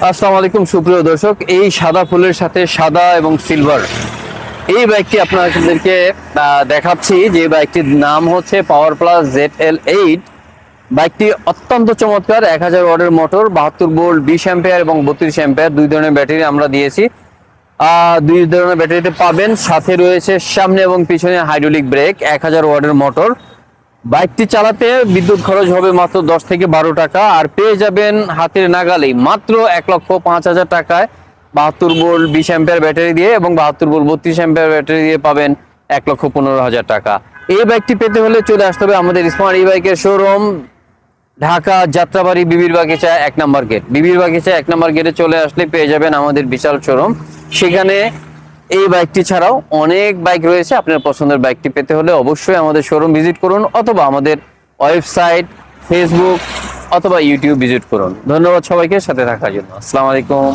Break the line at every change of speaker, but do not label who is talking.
আসসালামু আলাইকুম সুপ্রিয় দর্শক, এই সাদা ফুলের সাথে সাদা এবং সিলভার এই বাইকটি আপনাদেরকে দেখাচ্ছি। যে বাইকটির নাম হচ্ছে পাওয়ার প্লাস ZL8। বাইকটি অত্যন্ত চমৎকার। 1000 ওয়াটের মোটর, 72 ভোল্ট, 20 অ্যাম্পিয়ার এবং 32 অ্যাম্পিয়ার দুই ধরনের ব্যাটারি আমরা দিয়েছি। দুই ধরনের ব্যাটারিতে পাবেন, সাথে রয়েছে সামনে এবং পিছনে হাইড্রোলিক ব্রেক। 1000 ওয়াটের মোটর। বাইকটি চালাতে বিদ্যুৎ খরচ হবে মাত্র 10 থেকে 12 টাকা, আর পেয়ে যাবেন হাতের নাগালেই মাত্র 1,05,000 টাকায় 72 ভোল্ট 20 অ্যাম্পিয়ার ব্যাটারি দিয়ে এবং 72 ভোল্ট 32 অ্যাম্পিয়ার ব্যাটারি দিয়ে পাবেন 1,15,000 টাকা। এই বাইকটি পেতে হলে চলে আসতে হবে আমাদের স্মার্ট ই বাইকের শোরুম, ঢাকা যাত্রাবাড়ি বিবির বাগিচা 1 নম্বর গেট। বিবির বাগিচা 1 নম্বর গেটে চলে আসলে পেয়ে যাবেন আমাদের বিশাল শোরুম। সেখানে এই বাইকটি ছাড়াও অনেক বাইক রয়েছে। আপনার পছন্দের বাইকটি পেতে হলে অবশ্যই আমাদের শোরুম ভিজিট করুন, অথবা আমাদের ওয়েবসাইট, ফেসবুক অথবা ইউটিউব ভিজিট করুন। ধন্যবাদ সবাইকে সাথে থাকার জন্য। আসসালামু আলাইকুম।